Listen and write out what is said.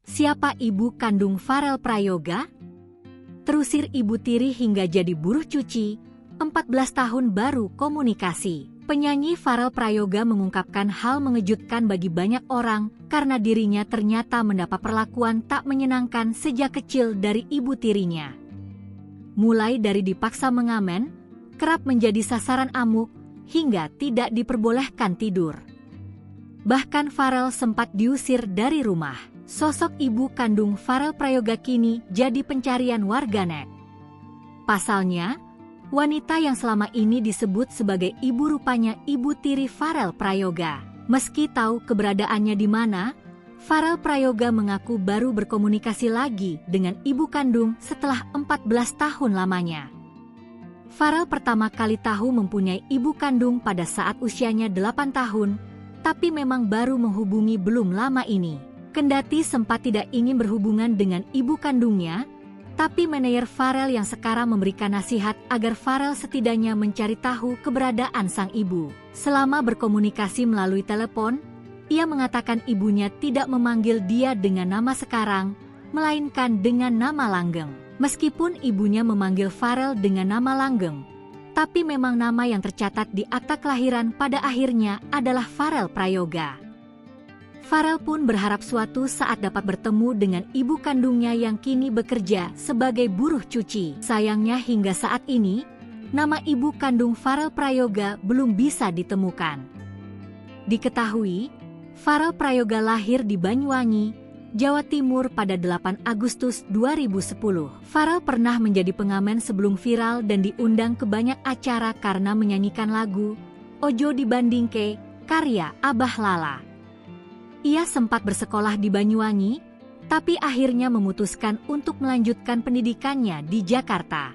Siapa ibu kandung Farel Prayoga? Terusir ibu tiri hingga jadi buruh cuci, 14 tahun baru komunikasi. Penyanyi Farel Prayoga mengungkapkan hal mengejutkan bagi banyak orang karena dirinya ternyata mendapat perlakuan tak menyenangkan sejak kecil dari ibu tirinya. Mulai dari dipaksa mengamen, kerap menjadi sasaran amuk, hingga tidak diperbolehkan tidur. Bahkan Farel sempat diusir dari rumah. Sosok ibu kandung Farel Prayoga kini jadi pencarian warganet. Pasalnya, wanita yang selama ini disebut sebagai ibu rupanya ibu tiri Farel Prayoga. Meski tahu keberadaannya di mana, Farel Prayoga mengaku baru berkomunikasi lagi dengan ibu kandung setelah 14 tahun lamanya. Farel pertama kali tahu mempunyai ibu kandung pada saat usianya 8 tahun, tapi memang baru menghubungi belum lama ini. Kendati sempat tidak ingin berhubungan dengan ibu kandungnya, tapi manajer Farel yang sekarang memberikan nasihat agar Farel setidaknya mencari tahu keberadaan sang ibu. Selama berkomunikasi melalui telepon, ia mengatakan ibunya tidak memanggil dia dengan nama sekarang, melainkan dengan nama langgeng. Meskipun ibunya memanggil Farel dengan nama langgeng, tapi memang nama yang tercatat di akta kelahiran pada akhirnya adalah Farel Prayoga. Farel pun berharap suatu saat dapat bertemu dengan ibu kandungnya yang kini bekerja sebagai buruh cuci. Sayangnya hingga saat ini, nama ibu kandung Farel Prayoga belum bisa ditemukan. Diketahui, Farel Prayoga lahir di Banyuwangi, Jawa Timur pada 8 Agustus 2010. Farel pernah menjadi pengamen sebelum viral dan diundang ke banyak acara karena menyanyikan lagu Ojo Dibandingke, karya Abah Lala. Ia sempat bersekolah di Banyuwangi, tapi akhirnya memutuskan untuk melanjutkan pendidikannya di Jakarta.